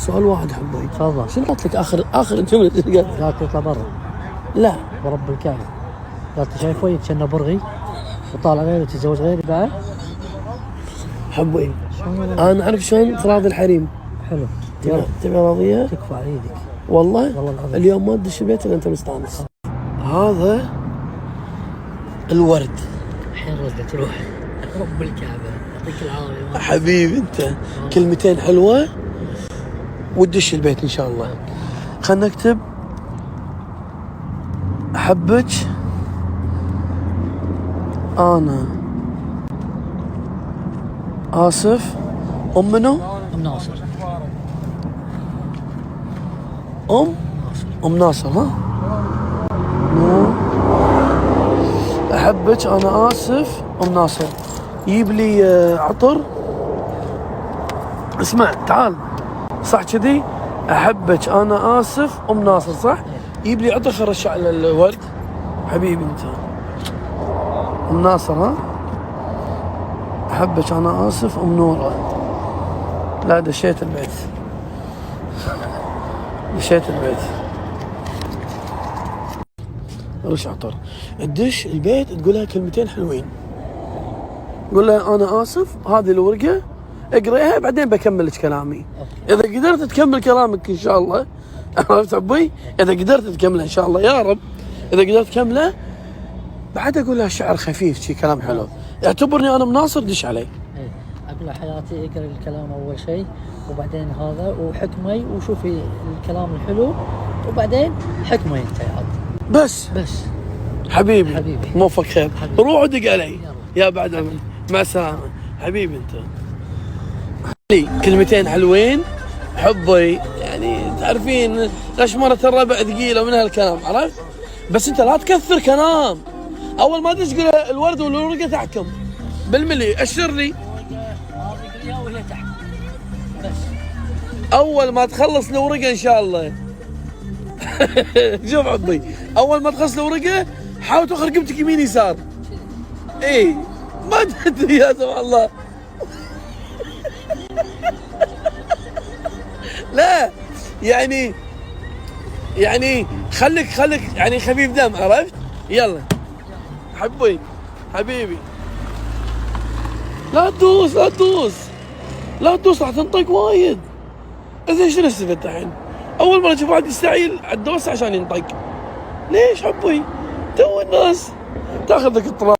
سؤال واحد حبي. تفضل. شنو قلت لك اخر جمله اللي قالت؟ قالت يطلع برا. لا ورب الكعبة. قالت شايف وين كنا برغي وطالع غيري وتتزوج غيري بعد. حبي شلون انا اعرف شلون تراضي الحريم. حلو. تبي راضيه؟ تكفى على ايدك. والله العظيم. اليوم ما تدش البيت الا انت مستانس. هذا الورد. الحين ردة تروح. رب الكعبة يعطيك العافية. حبيبي انت كلمتين حلوه وتدش البيت ان شاء الله. خلنا نكتب احبك انا اسف. ام منو؟ ام ناصر. ام ناصر. ها احبك انا اسف ام ناصر. جيب لي عطر. اسمع تعال صح كذي. احبك انا اسف ام ناصر صح. جيب لي عطر خرش على الورد. حبيبي انت ام ناصر. ها احبك انا اسف ام نوره. لا دشيت البيت. رش عطر. تدش البيت تقول لها كلمتين حلوين. قول لها انا اسف هذه الورقه اقريها بعدين بكمل لك كلامي. اذا قدرت تكمل كلامك ان شاء الله. عرفت ابوي؟ اذا قدرت تكمله ان شاء الله يا رب. اذا قدرت تكمله بعد اقول لها شعر خفيف شي كلام حلو. اعتبرني انا مناصر دش علي. اقول له حياتي اقرا الكلام اول شيء وبعدين هذا وحكمي وشوفي الكلام الحلو وبعدين حكمي انت يا عاد. بس حبيبي موفق خير. روح ودق علي يا بعد امن. مع السلامه حبيبي انت. لي كلمتين حلوين حبي يعني تعرفين غشمرة الربع ثقيله من هالكلام عرفت. بس انت لا تكثر كلام. اول ما تقول الورد والورقه تحكم بالملي. اشر لي وهي تحت بس. اول ما تخلص الورقه ان شاء الله. شوف عبي اول ما تخلص الورقه حاول تاخذ رقبتك يمين يسار. اي ما تدري يا سبحان الله. لا يعني خليك يعني خفيف دم عرفت. يلا حبيبي لا تدوس راح تنطق وايد. زين شنو استفدت الحين؟ اول مره اشوف واحد يستعيل على الدوسه عشان ينطق. ليش حبي؟ تو الناس تاخذ لك الطراب.